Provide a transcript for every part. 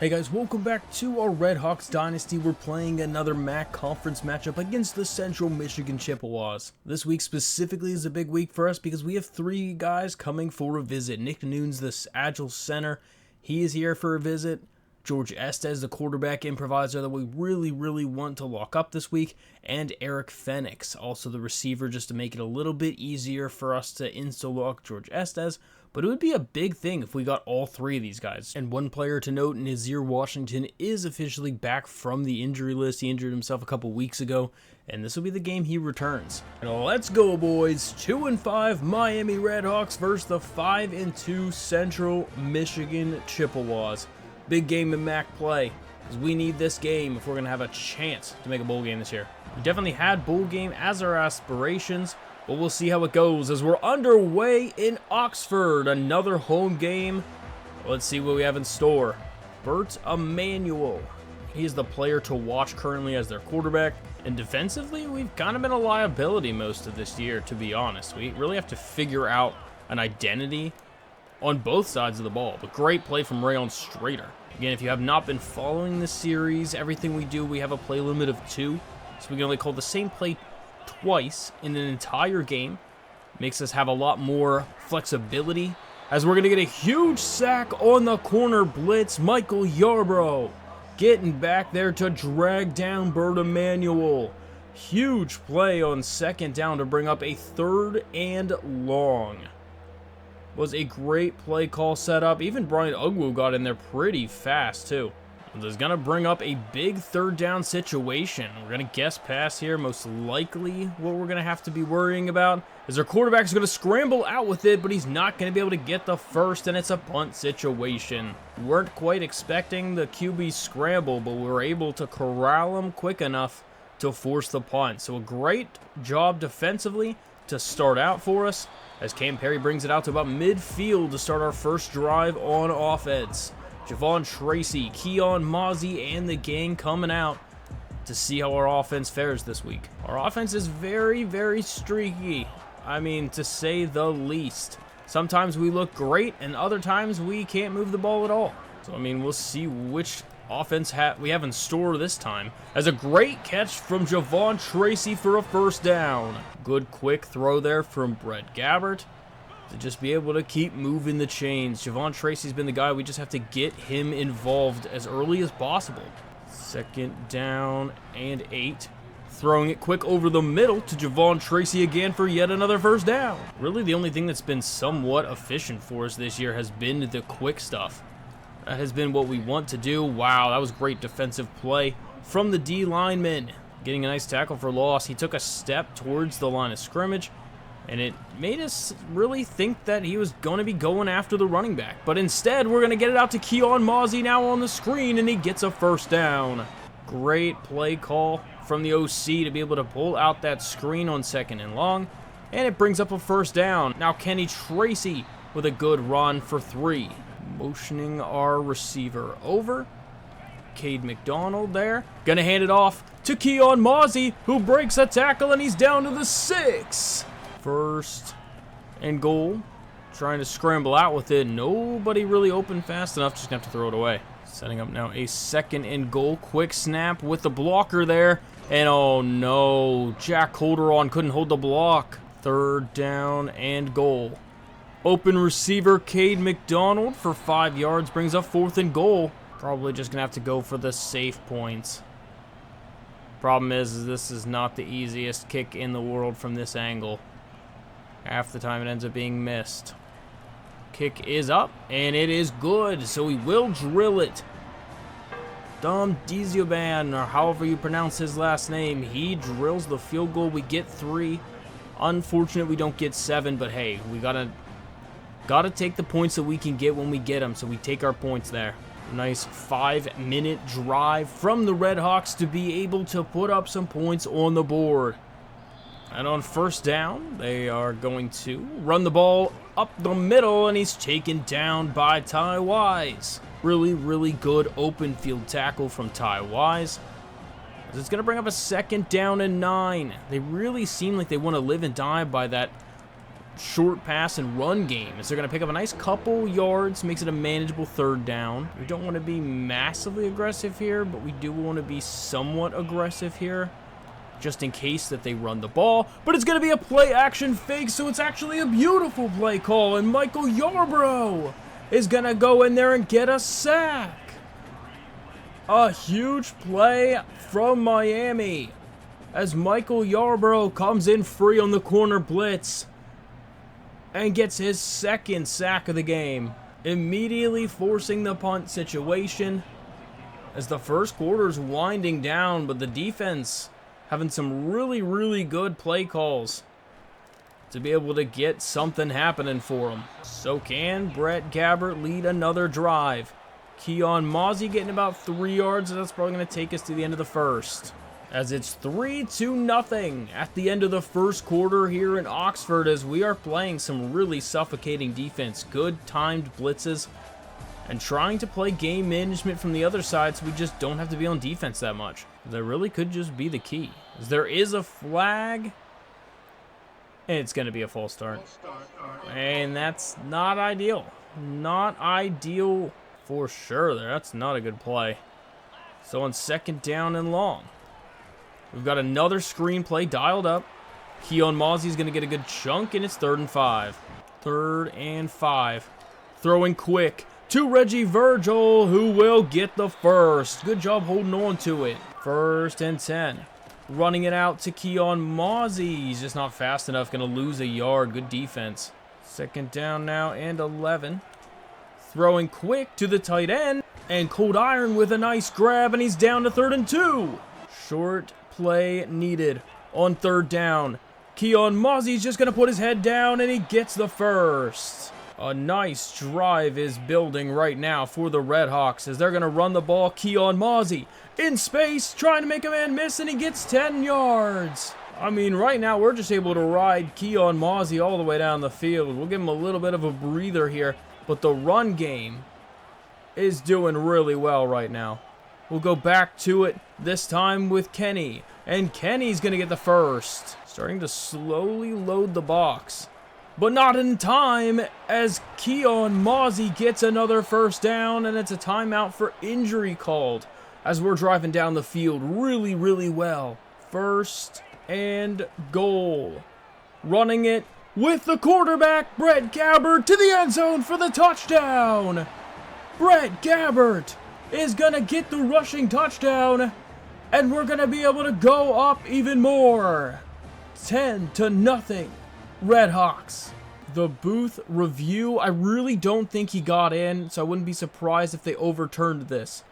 Hey guys, welcome back to our Redhawks Dynasty. We're playing another MAC conference matchup against the Central Michigan Chippewas. This week specifically is a big week for us because we have three guys coming for a visit. Nick Noon's the agile center. He is here for a visit. George Estes, the quarterback improviser that we really want to lock up this week. And Eric Fenix, also the receiver, just to make it a little bit easier for us to insta-lock George Estes. But it would be a big thing if we got all three of these guys. And one player to note, Nazir Washington is officially back from the injury list. He injured himself a couple weeks ago, and this will be the game he returns. And let's go, boys. 2-5 Miami Redhawks versus the 5-2 Central Michigan Chippewas. Big game in MAC play, because we need this game if we're going to have a chance to make a bowl game this year. We definitely had bowl game as our aspirations, but we'll see how it goes as we're underway in Oxford. Another home game. Let's see what we have in store. Bert Emanuel. He's the player to watch currently as their quarterback. And defensively, we've kind of been a liability most of this year, to be honest. We really have to figure out an identity on both sides of the ball. But great play from Rayon Strader. Again, if you have not been following this series, everything we do, we have a play limit of 2. So we can only call the same play twice in an entire game. Makes us have a lot more flexibility as we're going to get a huge sack on the corner blitz. Michael Yarbrough getting back there to drag down Bert Emanuel. Huge play on second down to bring up a 3rd and long. Was a great play call setup. Even Brian Ugwu got in there pretty fast too. This is going to bring up a big 3rd down situation. We're going to guess pass here. Most likely what we're going to have to be worrying about is our quarterback's going to scramble out with it, but he's not going to be able to get the first, and it's a punt situation. We weren't quite expecting the QB scramble, but we were able to corral him quick enough to force the punt. So a great job defensively to start out for us as Cam Perry brings it out to about midfield to start our first drive on offense. Javon Tracy, Keon Mozzie, and the gang coming out to see how our offense fares this week. Our offense is very streaky. I mean, to say the least. Sometimes we look great, and other times we can't move the ball at all. So, I mean, we'll see which offense we have in store this time. As a great catch from Javon Tracy for a 1st down. Good quick throw there from Brett Gabbert to just be able to keep moving the chains. Javon Tracy's been the guy. We just have to get him involved as early as possible. 2nd down and 8. Throwing it quick over the middle to Javon Tracy again for yet another 1st down. Really the only thing that's been somewhat efficient for us this year has been the quick stuff. That has been what we want to do. Wow, that was great defensive play from the D lineman. Getting a nice tackle for loss. He took a step towards the line of scrimmage, and it made us really think that he was going to be going after the running back. But instead, we're going to get it out to Keon Mozzie now on the screen, and he gets a 1st down. Great play call from the OC to be able to pull out that screen on 2nd and long, and it brings up a 1st down. Now Kenny Tracy with a good run for 3. Motioning our receiver over. Cade McDonald there. Gonna hand it off to Keon Mozzie, who breaks a tackle, and he's down to the 6. 1st and goal. Trying to scramble out with it. Nobody really open fast enough. Just gonna have to throw it away. Setting up now a 2nd and goal. Quick snap with the blocker there. And oh no, Jack Holderon couldn't hold the block. 3rd down and goal. Open receiver Cade McDonald for 5 yards. Brings up 4th and goal. Probably just gonna have to go for the safe points. Problem is this is not the easiest kick in the world from this angle. Half the time it ends up being missed. Kick is up, and it is good, so we will drill it. Dom Dizioban, or however you pronounce his last name, he drills the field goal. We get 3. Unfortunate we don't get 7, but hey, we gotta take the points that we can get when we get them, so we take our points there. Nice 5-minute drive from the Redhawks to be able to put up some points on the board. And on 1st down, they are going to run the ball up the middle, and he's taken down by Ty Wise. Really good open field tackle from Ty Wise. It's going to bring up a 2nd down and 9. They really seem like they want to live and die by that short pass and run game, as they're going to pick up a nice couple yards, makes it a manageable 3rd down. We don't want to be massively aggressive here, but we do want to be somewhat aggressive here, just in case that they run the ball. But it's going to be a play action fake, so it's actually a beautiful play call, and Michael Yarbrough is going to go in there and get a sack. A huge play from Miami, as Michael Yarbrough comes in free on the corner blitz and gets his 2nd sack of the game, immediately forcing the punt situation as the first quarter is winding down, but the defense having some really good play calls to be able to get something happening for them. So can Brett Gabbert lead another drive? Keon Mozzie getting about 3 yards, and that's probably going to take us to the end of the first, as it's 3-0 at the end of the first quarter here in Oxford, as we are playing some really suffocating defense, good timed blitzes, and trying to play game management from the other side so we just don't have to be on defense that much. That really could just be the key, as there is a flag, and it's going to be a false start. And that's not ideal. Not ideal for sure there. That's not a good play. So on 2nd down and long, we've got another screen play dialed up. Keon Mozzie is going to get a good chunk, and it's 3rd and 5. 3rd and 5. Throwing quick to Reggie Virgil, who will get the first. Good job holding on to it. 1st and 10. Running it out to Keon Mozzie. He's just not fast enough. Going to lose a yard. Good defense. 2nd down now and 11. Throwing quick to the tight end. And Cold Iron with a nice grab, and he's down to 3rd and 2. Short play needed on 3rd down. Keon Mozzie's just going to put his head down, and he gets the first. A nice drive is building right now for the Redhawks, as they're going to run the ball. Keon Mozzie in space, trying to make a man miss, and he gets 10 yards. I mean, right now we're just able to ride Keon Mozzie all the way down the field. We'll give him a little bit of a breather here, but the run game is doing really well right now. We'll go back to it, this time with Kenny. And Kenny's going to get the first. Starting to slowly load the box. But not in time, as Keon Mozzie gets another 1st down, and it's a timeout for injury called, as we're driving down the field really well. 1st and goal. Running it with the quarterback, Brett Gabbert, to the end zone for the touchdown. Brett Gabbert is going to get the rushing touchdown, and we're going to be able to go up even more. 10-0, Redhawks. The booth review, I really don't think he got in, so I wouldn't be surprised if they overturned this.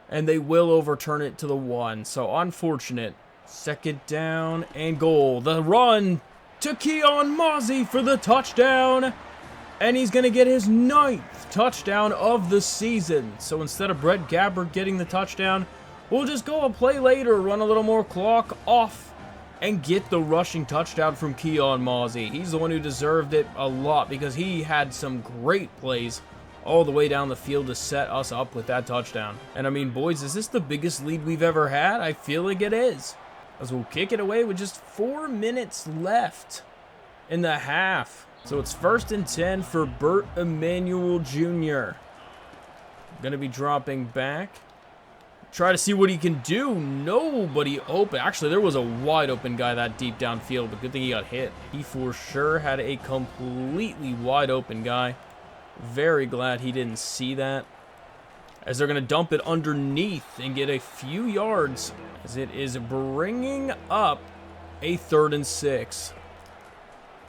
And they will overturn it to the 1, so unfortunate. 2nd down and goal. The run to Keon Mozzie for the touchdown. And he's going to get his 9th touchdown of the season. So instead of Brett Gabbert getting the touchdown, we'll just go a play later, run a little more clock off, and get the rushing touchdown from Keon Mozzie. He's the one who deserved it a lot, because he had some great plays all the way down the field to set us up with that touchdown. And I mean, boys, is this the biggest lead we've ever had? I feel like it is, as we'll kick it away with just 4 minutes left in the half. So it's 1st and 10 for Bert Emanuel Jr. Going to be dropping back. Try to see what he can do. Nobody open. Actually, there was a wide open guy that deep downfield, but good thing he got hit. He for sure had a completely wide open guy. Very glad he didn't see that, as they're going to dump it underneath and get a few yards, as it is bringing up a 3rd and 6.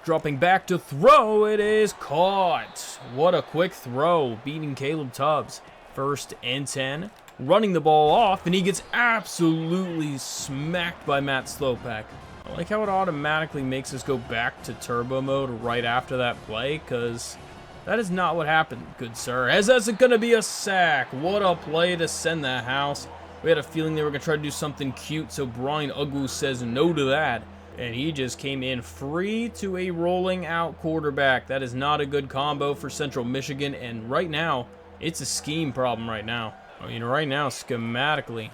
Dropping back to throw, it is caught. What a quick throw, beating Caleb Tubbs. 1st and 10. Running the ball off, and he gets absolutely smacked by Matt Slopak. I like how it automatically makes us go back to turbo mode right after that play, because that is not what happened, good sir. As that's going to be a sack. What a play to send the house. We had a feeling they were going to try to do something cute, so Brian Ugwu says no to that. And he just came in free to a rolling out quarterback. That is not a good combo for Central Michigan, and right now, it's a scheme problem right now. I mean, right now, schematically,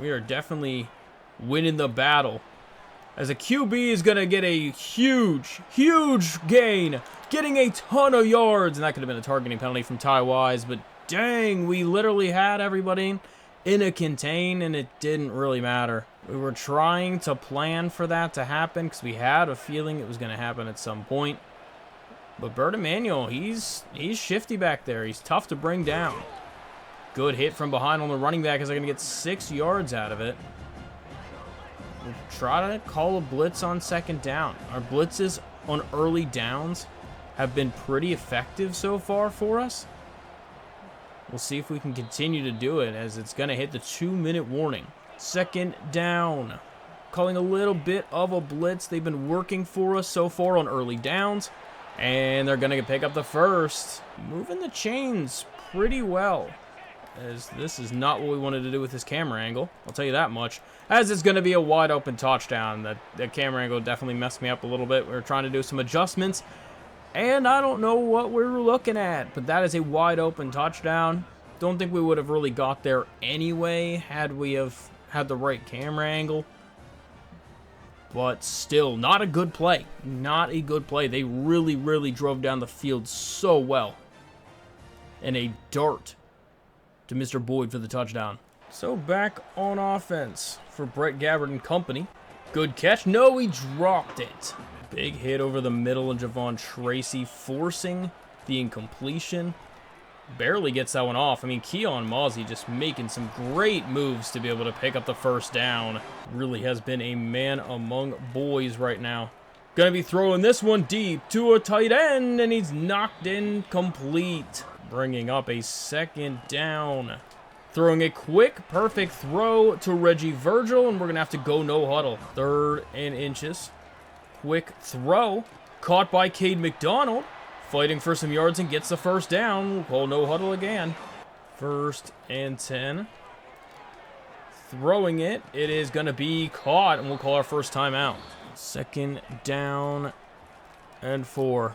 we are definitely winning the battle As a QB is going to get a huge, huge gain. Getting a ton of yards. And that could have been a targeting penalty from Ty Wise. But dang, we literally had everybody in a contain, and it didn't really matter. We were trying to plan for that to happen because we had a feeling it was going to happen at some point. But Bert Emanuel, he's shifty back there. He's tough to bring down. Good hit from behind on the running back as they're going to get 6 yards out of it. We'll try to call a blitz on second down. Our blitzes on early downs have been pretty effective so far for us. We'll see if we can continue to do it as it's going to hit the 2-minute warning. Second down. Calling a little bit of a blitz. They've been working for us so far on early downs. And they're going to pick up the first. Moving the chains pretty well. As this is not what we wanted to do with this camera angle. I'll tell you that much. As it's going to be a wide open touchdown. That camera angle definitely messed me up a little bit. We were trying to do some adjustments. And I don't know what we were looking at. But that is a wide open touchdown. Don't think we would have really got there anyway. Had we have had the right camera angle. But still, not a good play. Not a good play. They really, really drove down the field so well. And a dart to Mr. Boyd for the touchdown. So back on offense for Brett Gabbard and company. Good catch. No, he dropped it. Big hit over the middle of Javon Tracy, forcing the incompletion. Barely gets that one off. I mean, Keon Mozzie just making some great moves to be able to pick up the first down. Really has been a man among boys right now. Gonna be throwing this one deep to a tight end, and he's knocked in complete. Bringing up a second down. Throwing a quick, perfect throw to Reggie Virgil, and we're gonna have to go no huddle. 3rd and inches. Quick throw. Caught by Cade McDonald. Fighting for some yards and gets the first down. We'll call no huddle again. 1st and 10. Throwing it. It is going to be caught, and we'll call our first timeout. 2nd down and 4.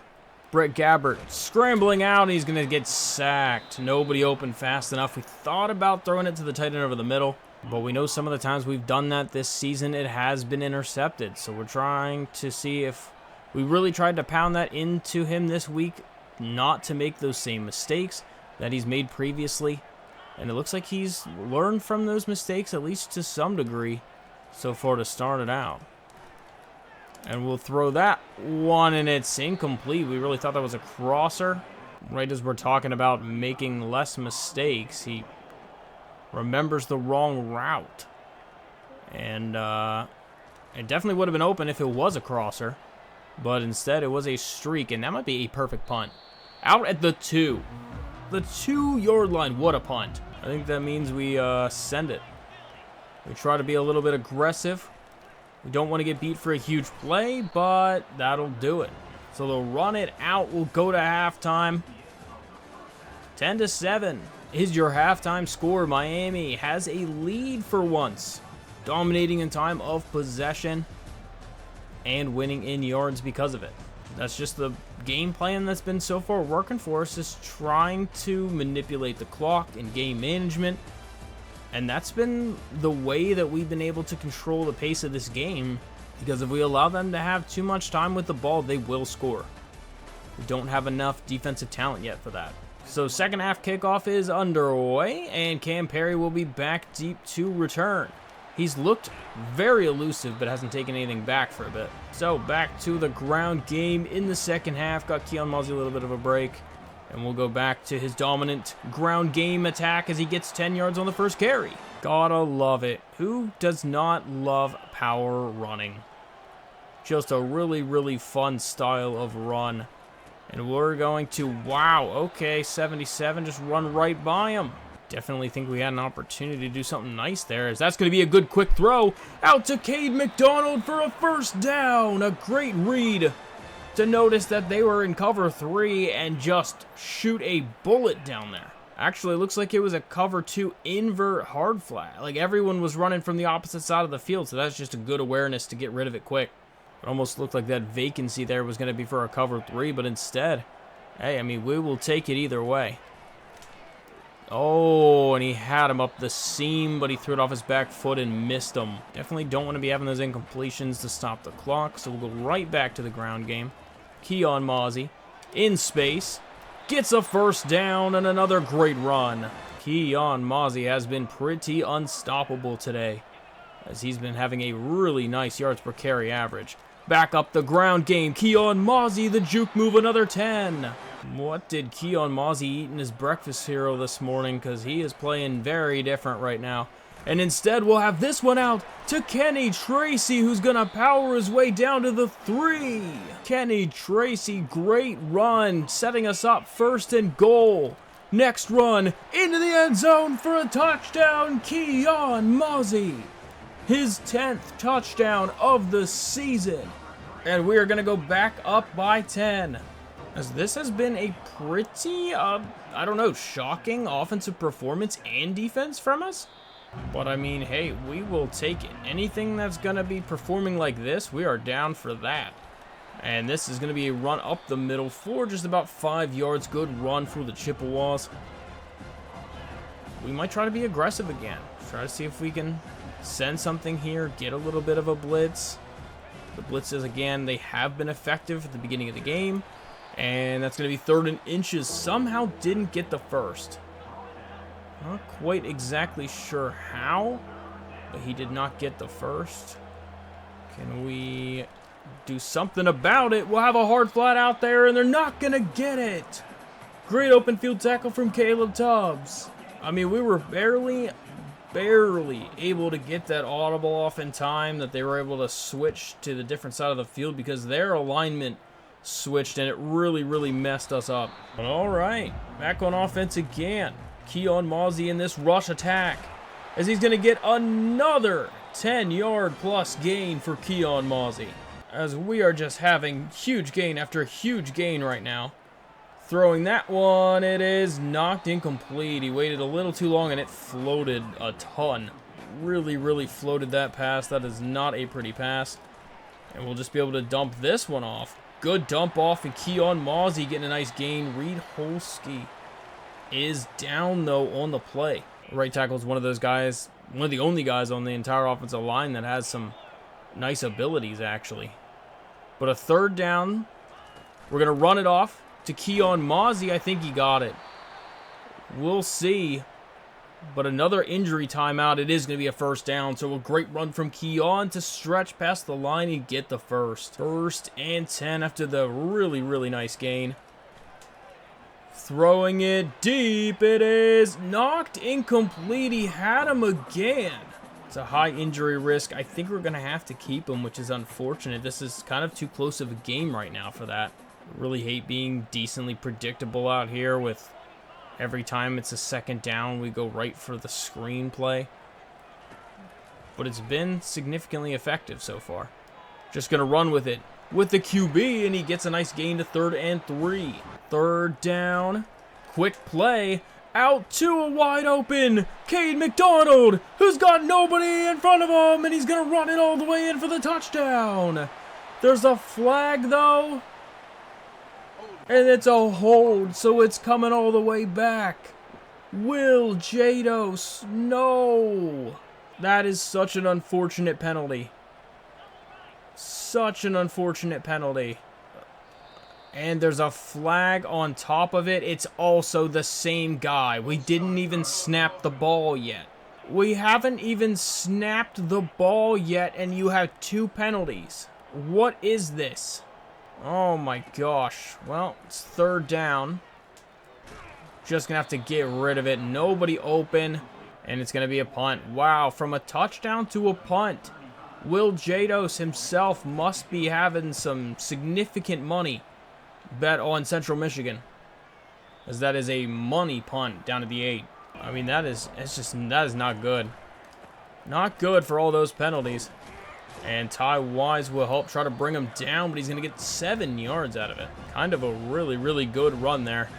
Brett Gabbard scrambling out, and he's going to get sacked. Nobody open fast enough. We thought about throwing it to the tight end over the middle, but we know some of the times we've done that this season, it has been intercepted. So we're trying to see if we really tried to pound that into him this week, not to make those same mistakes that he's made previously. And it looks like he's learned from those mistakes, at least to some degree, so far to start it out. And we'll throw that one, and it's incomplete. We really thought that was a crosser. Right as we're talking about making less mistakes, he remembers the wrong route. And it definitely would have been open if it was a crosser. But instead, it was a streak, and that might be a perfect punt. Out at the 2. The 2-yard line. What a punt. I think that means we send it. We try to be a little bit aggressive. We don't want to get beat for a huge play, but that'll do it. So they'll run it out. We'll go to halftime. 10-7 is your halftime score. Miami has a lead for once. Dominating in time of possession. And winning in yards because of it. That's just the game plan that's been so far working for us, is trying to manipulate the clock and game management. And that's been the way that we've been able to control the pace of this game, because if we allow them to have too much time with the ball, they will score. We don't have enough defensive talent yet for that. So second half kickoff is underway, and Cam Perry will be back deep to return. He's looked very elusive, but hasn't taken anything back for a bit. So back to the ground game in the second half. Got Keon Mozzie a little bit of a break. And we'll go back to his dominant ground game attack as he gets 10 yards on the first carry. Gotta love it. Who does not love power running? Just a really, really fun style of run. And we're going to, wow, okay, 77, just run right by him. Definitely think we had an opportunity to do something nice there, as that's going to be a good quick throw out to Cade McDonald for a first down. A great read to notice that they were in cover 3 and just shoot a bullet down there. Actually, it looks like it was a cover 2 invert hard flat. Like everyone was running from the opposite side of the field, so that's just a good awareness to get rid of it quick. It almost looked like that vacancy there was going to be for a cover 3, but instead, hey, I mean, we will take it either way. Oh, and he had him up the seam, but he threw it off his back foot and missed him. Definitely don't want to be having those incompletions to stop the clock, so we'll go right back to the ground game. Keon Mozzie in space, gets a first down and another great run. Keon Mozzie has been pretty unstoppable today, as he's been having a really nice yards per carry average. Back up the ground game, Keon Mozzie, the juke move, another 10. What did Keon Mozzie eat in his breakfast cereal this morning? Because he is playing very different right now. And instead, we'll have this one out to Kenny Tracy, who's going to power his way down to the 3. Kenny Tracy, great run, setting us up first and goal. Next run, into the end zone for a touchdown, Keon Mozzie. His 10th touchdown of the season. And we are going to go back up by 10. As this has been a pretty, I don't know, shocking offensive performance and defense from us. But I mean, hey, we will take it. Anything that's going to be performing like this, we are down for that. And this is going to be a run up the middle for just about 5 yards. Good run for the Chippewas. We might try to be aggressive again. Try to see if we can send something here, get a little bit of a blitz. The blitzes, again, they have been effective at the beginning of the game. And that's going to be 3rd and inches. Somehow didn't get the first. Not quite exactly sure how, but he did not get the first. Can we do something about it? We'll have a hard flat out there, and they're not going to get it. Great open field tackle from Caleb Tubbs. I mean, we were barely able to get that audible off in time, that they were able to switch to the different side of the field because their alignment switched, and it really messed us up. But all right, back on offense again. Keon Mozzie in this rush attack, as he's going to get another 10-yard plus gain for Keon Mozzie, as we are just having huge gain after huge gain right now. Throwing that one, it is knocked incomplete. He waited a little too long and it floated a ton. Really floated that pass. That is not a pretty pass. And we'll just be able to dump this one off. Good dump off, and Keon Mozzie getting a nice gain. Reed Holsky is down, though, on the play. Right tackle is one of those guys, one of the only guys on the entire offensive line that has some nice abilities, actually. But a 3rd down. We're going to run it off to Keon Mozzie. I think he got it. We'll see. But another injury timeout. It is going to be a 1st down. So a great run from Keon to stretch past the line and get the first. 1st and 10 after the really nice gain. Throwing it deep. It is knocked incomplete. He had him again. It's a high injury risk. I think we're going to have to keep him, which is unfortunate. This is kind of too close of a game right now for that. Really hate being decently predictable out here with every time it's a 2nd down, we go right for the screen play. But it's been significantly effective so far. Just going to run with it with the QB, and he gets a nice gain to 3rd and 3. 3rd down. Quick play. Out to a wide open Cade McDonald, who's got nobody in front of him, and he's going to run it all the way in for the touchdown. There's a flag, though. And it's a hold, so it's coming all the way back. Will Jados, no. That is such an unfortunate penalty. Such an unfortunate penalty. And there's a flag on top of it. It's also the same guy. We didn't even snap the ball yet. We haven't even snapped the ball yet, and you have 2 penalties. What is this? Oh my gosh. Well, it's 3rd down. Just going to have to get rid of it. Nobody open. And it's going to be a punt. Wow, from a touchdown to a punt. Will Jados himself must be having some significant money bet on Central Michigan, as that is a money punt down to the 8. I mean, that is not good. Not good for all those penalties. And Ty Wise will help try to bring him down, but he's going to get 7 yards out of it. Kind of a really good run there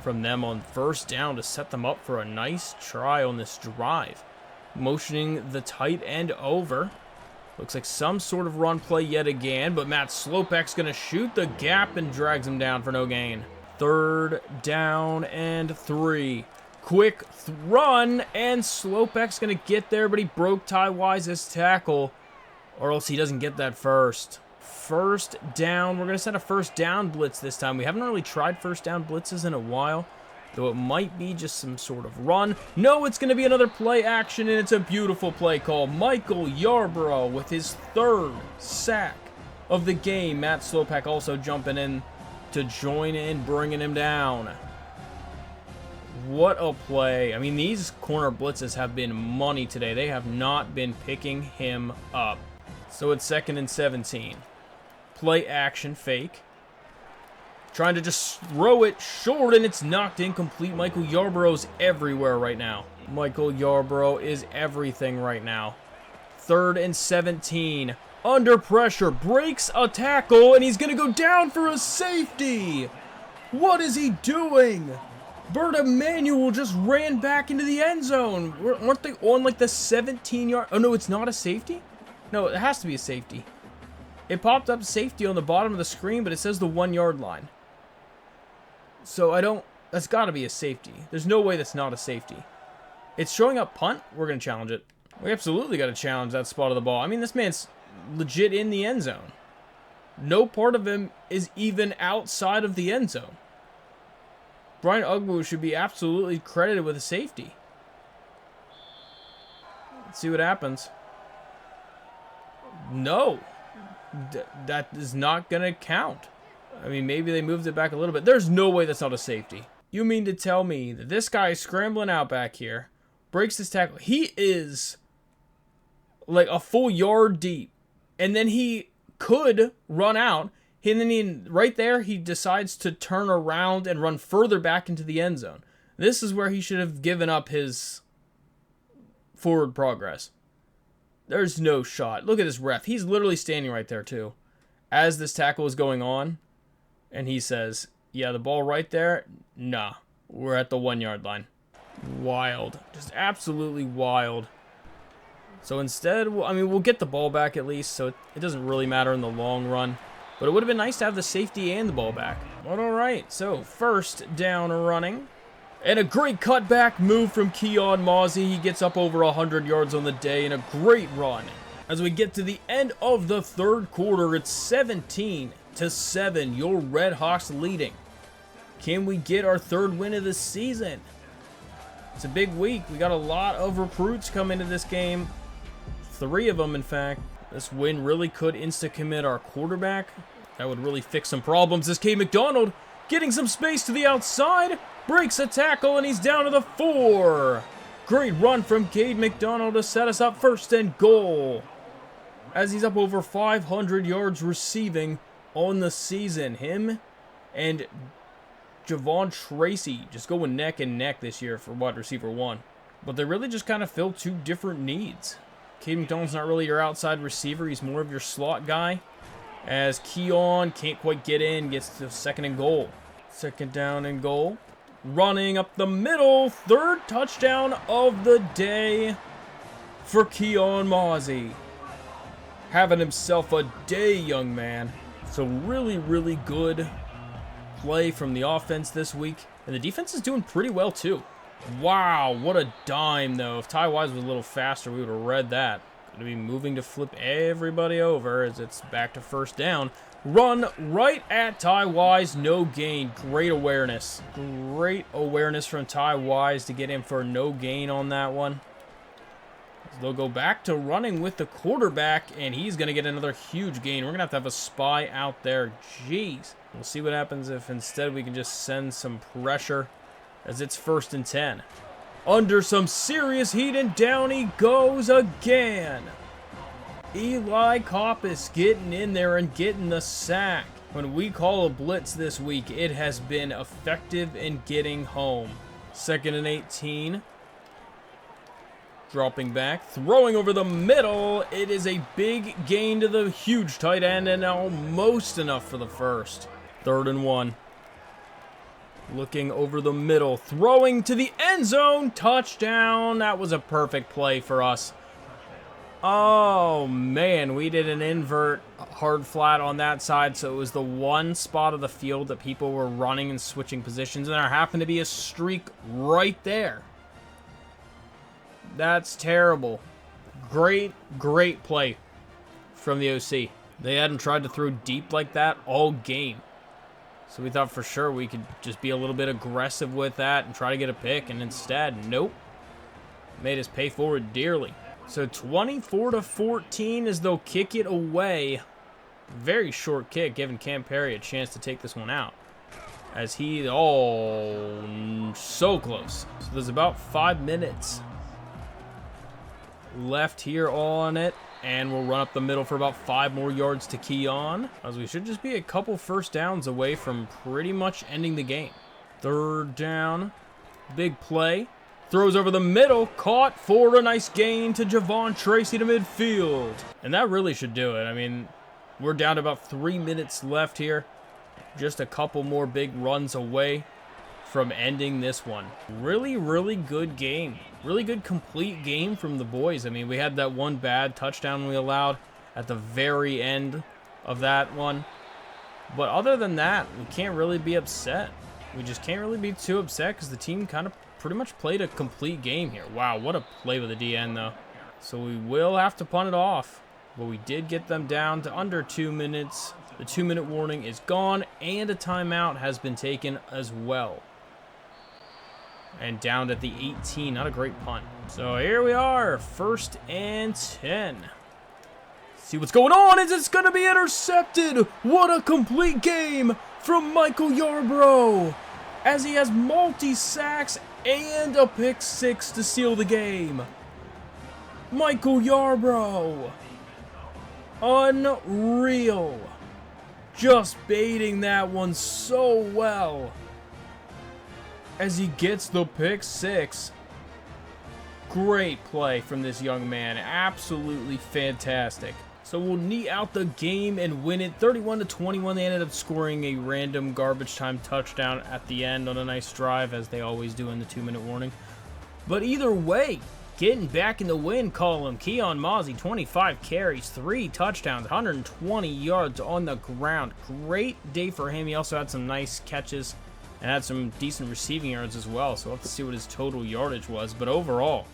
from them on 1st down to set them up for a nice try on this drive. Motioning the tight end over. Looks like some sort of run play yet again, but Matt Slopek's going to shoot the gap and drags him down for no gain. 3rd down and 3. Quick run, and Slopek's going to get there, but he broke Ty Wise's tackle, or else he doesn't get that first. First down. We're going to set a first down blitz this time. We haven't really tried first down blitzes in a while, though it might be just some sort of run. No, it's going to be another play action, and it's a beautiful play call. Michael Yarborough with his 3rd sack of the game. Matt Slopek also jumping in to join in, bringing him down. What a play. I mean, these corner blitzes have been money today. They have not been picking him up. So it's 2nd and 17. Play action fake. Trying to just throw it short, and it's knocked incomplete. Michael Yarborough's everywhere right now. Michael Yarborough is everything right now. 3rd and 17. Under pressure. Breaks a tackle, and he's going to go down for a safety. What is he doing? Bert Emanuel just ran back into the end zone. Weren't they on like the 17-yard? Oh, no, it's not a safety? No, it has to be a safety. It popped up safety on the bottom of the screen, but it says the 1-yard line. So that's got to be a safety. There's no way that's not a safety. It's showing up punt. We're going to challenge it. We absolutely got to challenge that spot of the ball. I mean, this man's legit in the end zone. No part of him is even outside of the end zone. Brian Ugwu should be absolutely credited with a safety. Let's see what happens. No. That is not going to count. I mean, maybe they moved it back a little bit. There's no way that's not a safety. You mean to tell me that this guy is scrambling out back here, breaks his tackle. He is like a full yard deep, and then he could run out, and then right there, he decides to turn around and run further back into the end zone. This is where he should have given up his forward progress. There's no shot. Look at this ref. He's literally standing right there, too, as this tackle is going on. And he says, yeah, the ball right there, nah, we're at the 1-yard line. Wild. Just absolutely wild. So instead, we'll get the ball back at least, so it doesn't really matter in the long run. But it would have been nice to have the safety and the ball back. But all right, so first down running. And a great cutback move from Keon Mozzie. He gets up over 100 yards on the day and a great run. As we get to the end of the 3rd quarter, it's 17-7. Your Redhawks leading. Can we get our 3rd win of the season? It's a big week. We got a lot of recruits coming into this game. 3 of them, in fact. This win really could insta-commit our quarterback. That would really fix some problems. This Cade McDonald getting some space to the outside. Breaks a tackle, and he's down to the 4. Great run from Cade McDonald to set us up 1st and goal. As he's up over 500 yards receiving on the season. Him and Javon Tracy just going neck and neck this year for wide receiver 1. But they really just kind of fill 2 different needs. Cade McDonald's not really your outside receiver. He's more of your slot guy. As Keon can't quite get in, gets to 2nd and goal. 2nd down and goal. Running up the middle. 3rd touchdown of the day for Keon Mozzie. Having himself a day, young man. So really, really good play from the offense this week. And the defense is doing pretty well, too. Wow, what a dime, though. If Ty Wise was a little faster, we would have read that. Going to be moving to flip everybody over as it's back to 1st down. Run right at Ty Wise, no gain. Great awareness. Great awareness from Ty Wise to get him for no gain on that one. They'll go back to running with the quarterback, and he's going to get another huge gain. We're going to have a spy out there. Jeez. We'll see what happens if instead we can just send some pressure as it's 1st and 10. Under some serious heat, and down he goes again. Eli Koppis getting in there and getting the sack. When we call a blitz this week, it has been effective in getting home. 2nd and 18. Dropping back, throwing over the middle. It is a big gain to the huge tight end and almost enough for the 1st. 3rd and 1. Looking over the middle, throwing to the end zone. Touchdown. That was a perfect play for us. Oh, man, we did an invert hard flat on that side, so it was the one spot of the field that people were running and switching positions, and there happened to be a streak right there. That's terrible. Great play from the OC. They hadn't tried to throw deep like that all game. So we thought for sure we could just be a little bit aggressive with that and try to get a pick, and instead, nope. Made us pay for it dearly. So 24-14 as they'll kick it away. Very short kick, giving Cam Perry a chance to take this one out. As he, so close. So there's about 5 minutes left here on it. And we'll run up the middle for about 5 more yards to Keon, as we should just be a couple first downs away from pretty much ending the game. 3rd down, big play. Throws over the middle, caught for a nice gain to Javon Tracy to midfield. And that really should do it. I mean, we're down to about 3 minutes left here. Just a couple more big runs away from ending this one. Really good game. Really good complete game from the boys. I mean, we had that one bad touchdown we allowed at the very end of that one. But other than that, we can't really be upset. We just can't really be too upset because the team kind of pretty much played a complete game here. Wow, what a play with the DN though. So we will have to punt it off. But we did get them down to under 2 minutes. The 2-minute warning is gone, and a timeout has been taken as well. And down at the 18, not a great punt. So here we are, 1st and 10. See what's going on, is it's going to be intercepted. What a complete game from Michael Yarbrough, as he has multi-sacks and a pick 6 to seal the game. Michael Yarbrough, unreal. Just baiting that one so well. As he gets the pick 6. Great play from this young man. Absolutely fantastic. So we'll knee out the game and win it 31-21. They ended up scoring a random garbage time touchdown at the end on a nice drive, as they always do in the 2-minute warning. But either way, getting back in the win column, Keon Mozzie, 25 carries, 3 touchdowns, 120 yards on the ground. Great day for him. He also had some nice catches and had some decent receiving yards as well, so we'll have to see what his total yardage was. But overall,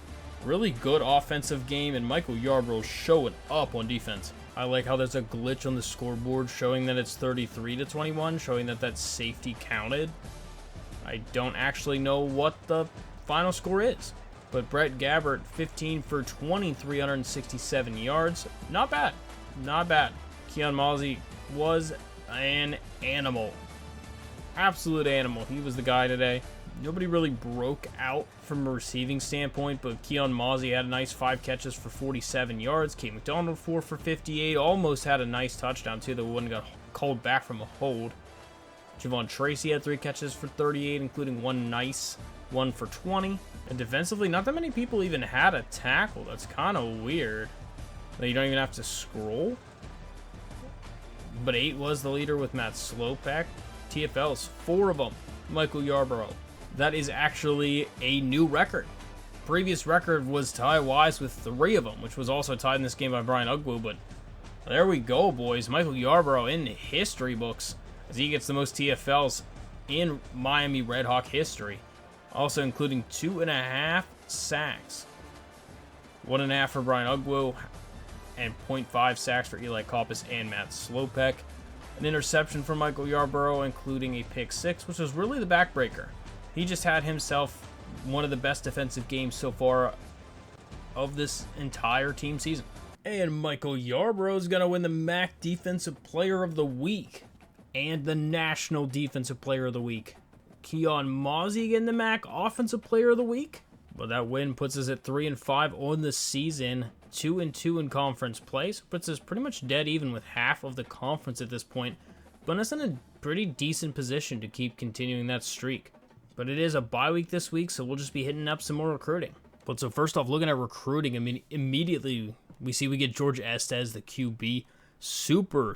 really good offensive game, and Michael Yarbrough showing up on defense. I like how there's a glitch on the scoreboard showing that it's 33-21, showing that that safety counted. I don't actually know what the final score is. But Brett Gabbert, 15 for 20, 367 yards. Not bad. Not bad. Keon Mozzie was an animal. Absolute animal. He was the guy today. Nobody really broke out from a receiving standpoint, but Keon Mozzie had a nice 5 catches for 47 yards. Kate McDonald, 4 for 58. Almost had a nice touchdown, too. The one got called back from a hold. Javon Tracy had 3 catches for 38, including one nice one for 20. And defensively, not that many people even had a tackle. That's kind of weird. You don't even have to scroll. But 8 was the leader with Matt Slopek. TFLs, 4 of them. Michael Yarbrough. That is actually a new record. Previous record was Ty Wise with 3 of them, which was also tied in this game by Brian Ugwu. But there we go, boys. Michael Yarbrough in history books, as he gets the most TFLs in Miami Redhawk history. Also including 2.5 sacks. 1.5 for Brian Ugwu, and 0.5 sacks for Eli Kaupas and Matt Slopek. An interception for Michael Yarbrough, including a pick 6, which was really the backbreaker. He just had himself one of the best defensive games so far of this entire team season. And Michael Yarbrough is going to win the MAC Defensive Player of the Week and the National Defensive Player of the Week. Keon Mozzie getting the MAC Offensive Player of the Week. But that win puts us at 3-5 on the season, 2-2 in conference play. So puts us pretty much dead even with half of the conference at this point. But us in a pretty decent position to keep continuing that streak. But it is a bye week this week, so we'll just be hitting up some more recruiting. But so first off, looking at recruiting, I mean, immediately we see we get George Estes, the QB. Super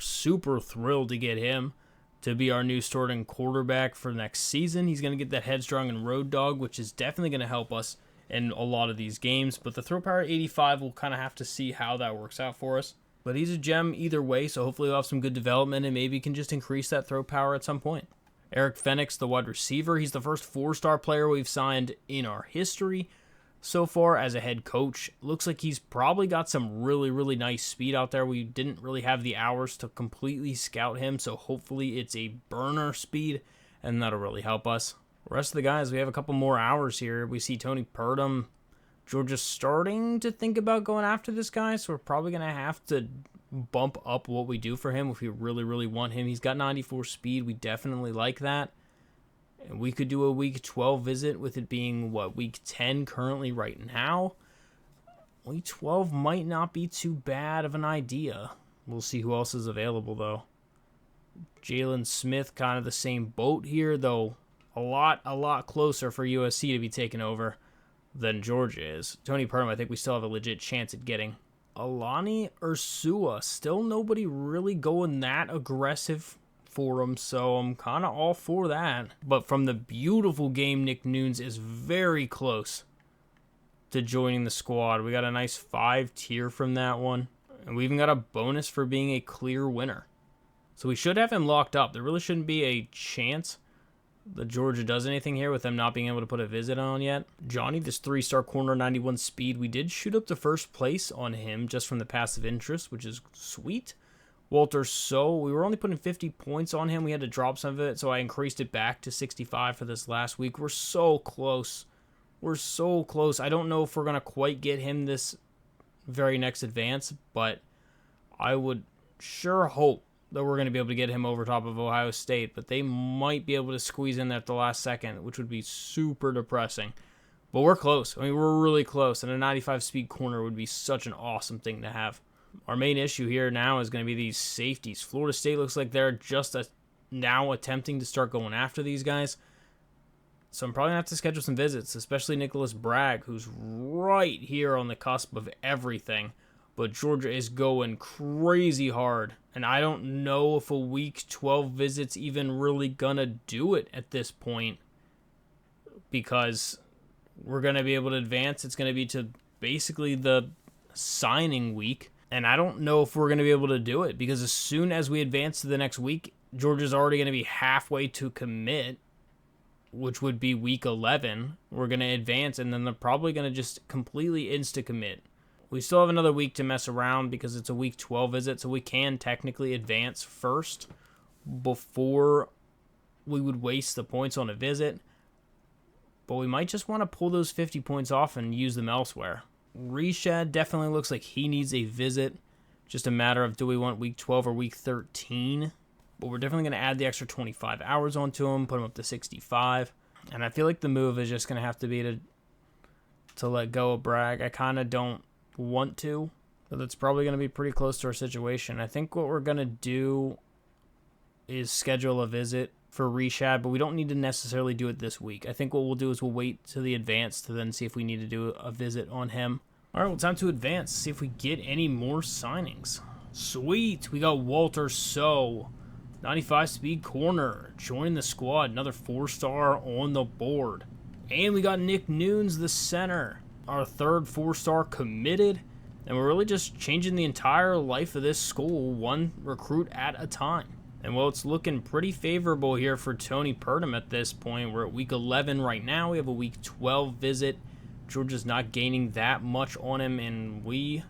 thrilled to get him to be our new starting quarterback for next season. He's going to get that headstrong and road dog, which is definitely going to help us in a lot of these games, but the throw power 85, we'll kind of have to see how that works out for us. But he's a gem either way, so hopefully we'll have some good development and maybe can just increase that throw power at some point. Eric Fenix, the wide receiver, he's the first 4-star player we've signed in our history so far as a head coach. Looks like he's probably got some really nice speed out there. We didn't really have the hours to completely scout him, so hopefully it's a burner speed, and that'll really help us. The rest of the guys, we have a couple more hours here. We see Tony Purdom. Georgia's starting to think about going after this guy, so we're probably going to have to bump up what we do for him if we really want him. He's got 94 speed. We definitely like that. And we could do a week 12 visit with it being, week 10 currently right now. Week 12 might not be too bad of an idea. We'll see who else is available, though. Jalen Smith, kind of the same boat here, though a lot closer for USC to be taken over than Georgia is. Tony Purdom, I think we still have a legit chance at getting. Alani Ursua, still nobody really going that aggressive for him, so I'm kind of all for that. But from the beautiful game, Nick Nunes is very close to joining the squad. We got a nice 5 tier from that one, and we even got a bonus for being a clear winner. So we should have him locked up. There really shouldn't be a chance that Georgia does anything here with them not being able to put a visit on yet. Johnny, this 3-star corner, 91 speed. We did shoot up to first place on him just from the passive interest, which is sweet. Walter So, we were only putting 50 points on him. We had to drop some of it, so I increased it back to 65 for this last week. We're so close. We're so close. I don't know if we're going to quite get him this very next advance, but I would sure hope that we're going to be able to get him over top of Ohio State, but they might be able to squeeze in there at the last second, which would be super depressing. But we're close. I mean, we're really close, and a 95 speed corner would be such an awesome thing to have. Our main issue here now is going to be these safeties. Florida State looks like they're just now attempting to start going after these guys. So I'm probably going to have to schedule some visits, especially Nicholas Bragg, who's right here on the cusp of everything. But Georgia is going crazy hard, and I don't know if a week 12 visit's even really going to do it at this point, because we're going to be able to advance. It's going to be to basically the signing week, and I don't know if we're going to be able to do it, because as soon as we advance to the next week, Georgia's already going to be halfway to commit, which would be week 11. We're going to advance, and then they're probably going to just completely insta-commit. We still have another week to mess around because it's a week 12 visit, so we can technically advance first before we would waste the points on a visit. But we might just want to pull those 50 points off and use them elsewhere. Reshad definitely looks like he needs a visit. Just a matter of, do we want week 12 or week 13? But we're definitely going to add the extra 25 hours onto him, put him up to 65. And I feel like the move is just going to have to be to let go of Bragg. I kind of don't want to, but that's probably going to be pretty close to our situation. I think what we're going to do is schedule a visit for Reshad, but we don't need to necessarily do it this week. I think what we'll do is we'll wait to the advance to then see if we need to do a visit on him. All right, well, time to advance, see if we get any more signings. Sweet, we got Walter So, 95 speed corner, joining the squad, another 4-star on the board. And we got Nick Nunes, the center, our third 4-star committed, and we're really just changing the entire life of this school, one recruit at a time. And well, it's looking pretty favorable here for Tony Purdom at this point. We're at week 11 right now. We have a week 12 visit. Georgia's not gaining that much on him, and we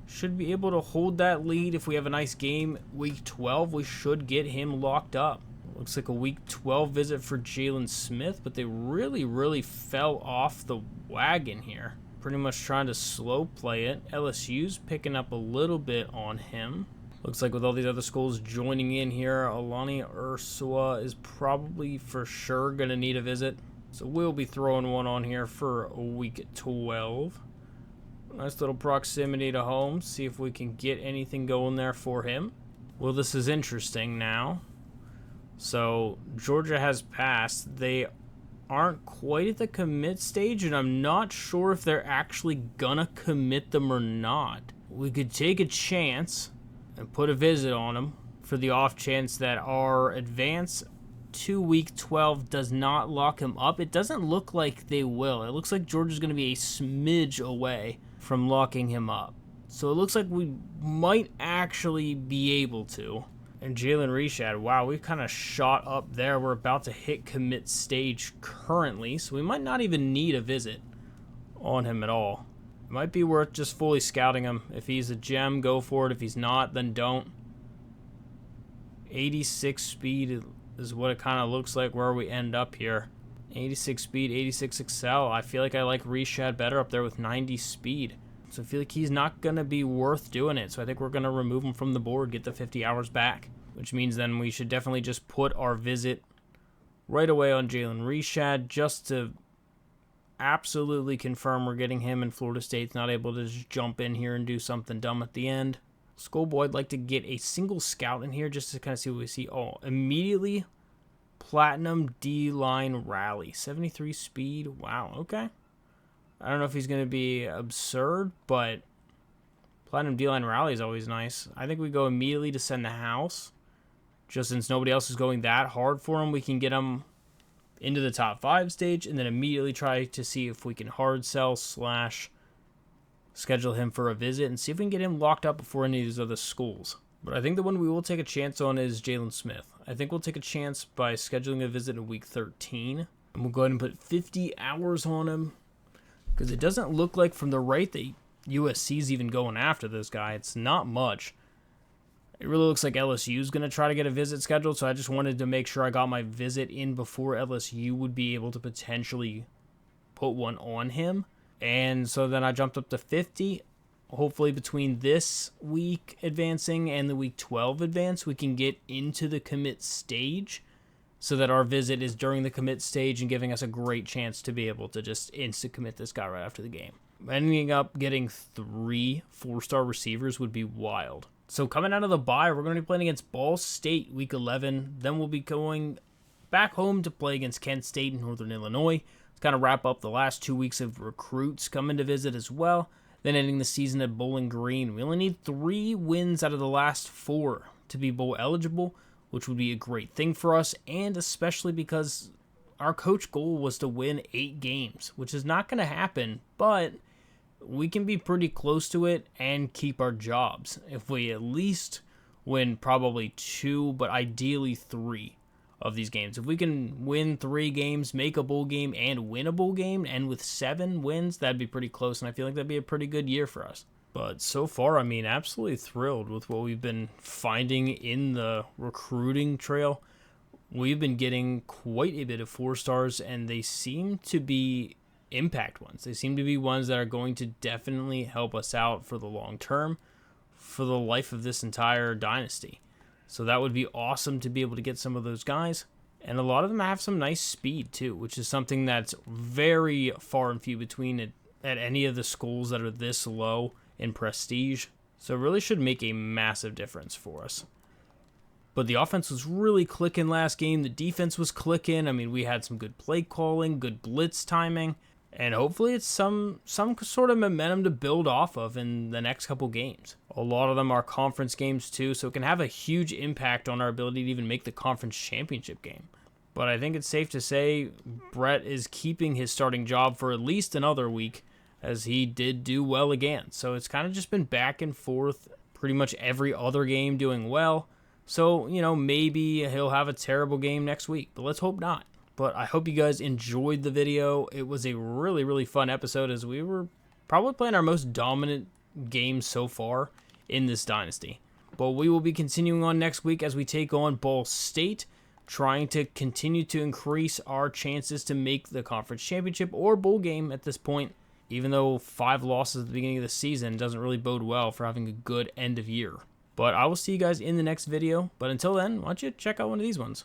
should be able to hold that lead. If we have a nice game week 12, we should get him locked up. Looks like a week 12 visit for Jalen Smith, but they really fell off the wagon here. Pretty much trying to slow play it. LSU's picking up a little bit on him. Looks like with all these other schools joining in here, Alani Ursua is probably for sure going to need a visit. So we'll be throwing one on here for a week 12. Nice little proximity to home. See if we can get anything going there for him. Well, this is interesting now. So Georgia has passed. They aren't quite at the commit stage, and I'm not sure if they're actually gonna commit them or not. We could take a chance and put a visit on them for the off chance that our advance to week 12 does not lock him up. It doesn't look like they will. It looks like Georgia's going to be a smidge away from locking him up. So it looks like we might actually be able to. And Jalen Reshad, wow, we've kind of shot up there. We're about to hit commit stage currently, so we might not even need a visit on him at all. It might be worth just fully scouting him. If he's a gem, go for it. If he's not, then don't. 86 speed is what it kind of looks like where we end up here. 86 speed, 86 excel. I feel like I like Reshad better up there with 90 speed. So I feel like he's not going to be worth doing it. So I think we're going to remove him from the board, get the 50 hours back. Which means then we should definitely just put our visit right away on Jalen Reshad just to absolutely confirm we're getting him, and Florida State's not able to just jump in here and do something dumb at the end. Schoolboy, I'd like to get a single scout in here just to kind of see what we see. Oh, immediately Platinum D-line rally. 73 speed. Wow, okay. I don't know if he's going to be absurd, but Platinum D-line rally is always nice. I think we go immediately to send the house. Just since nobody else is going that hard for him, we can get him into the top 5 stage and then immediately try to see if we can hard sell / schedule him for a visit and see if we can get him locked up before any of these other schools. But I think the one we will take a chance on is Jalen Smith. I think we'll take a chance by scheduling a visit in week 13. And we'll go ahead and put 50 hours on him, because it doesn't look like from the rate that USC's even going after this guy. It's not much. It really looks like LSU's going to try to get a visit scheduled, so I just wanted to make sure I got my visit in before LSU would be able to potentially put one on him. And so then I jumped up to 50. Hopefully between this week advancing and the week 12 advance, we can get into the commit stage so that our visit is during the commit stage and giving us a great chance to be able to just insta-commit this guy right after the game. Ending up getting 3 4-star receivers would be wild. So coming out of the bye, we're going to be playing against Ball State week 11. Then we'll be going back home to play against Kent State and Northern Illinois. To kind of wrap up the last 2 weeks of recruits coming to visit as well. Then ending the season at Bowling Green. We only need 3 wins out of the last 4 to be bowl eligible, which would be a great thing for us, and especially because our coach goal was to win 8 games, which is not going to happen, but we can be pretty close to it and keep our jobs if we at least win probably 2, but ideally 3 of these games. If we can win 3 games, make a bowl game, and win a bowl game, and with 7 wins, that'd be pretty close, and I feel like that'd be a pretty good year for us. But so far, I mean, absolutely thrilled with what we've been finding in the recruiting trail. We've been getting quite a bit of 4-stars, and they seem to be impact ones. They seem to be ones that are going to definitely help us out for the long term, for the life of this entire dynasty. So that would be awesome to be able to get some of those guys. And a lot of them have some nice speed too, which is something that's very far and few between at any of the schools that are this low in prestige. So it really should make a massive difference for us. But the offense was really clicking last game. The defense was clicking. I mean, we had some good play calling, good blitz timing, and hopefully it's some sort of momentum to build off of in the next couple games. A lot of them are conference games too, so it can have a huge impact on our ability to even make the conference championship game. But I think it's safe to say Brett is keeping his starting job for at least another week, as he did do well again. So it's kind of just been back and forth, pretty much every other game doing well. So, maybe he'll have a terrible game next week, but let's hope not. But I hope you guys enjoyed the video. It was a really, really fun episode, as we were probably playing our most dominant game so far in this dynasty. But we will be continuing on next week as we take on Ball State, trying to continue to increase our chances to make the conference championship or bowl game at this point, even though 5 losses at the beginning of the season doesn't really bode well for having a good end of year. But I will see you guys in the next video. But until then, why don't you check out one of these ones.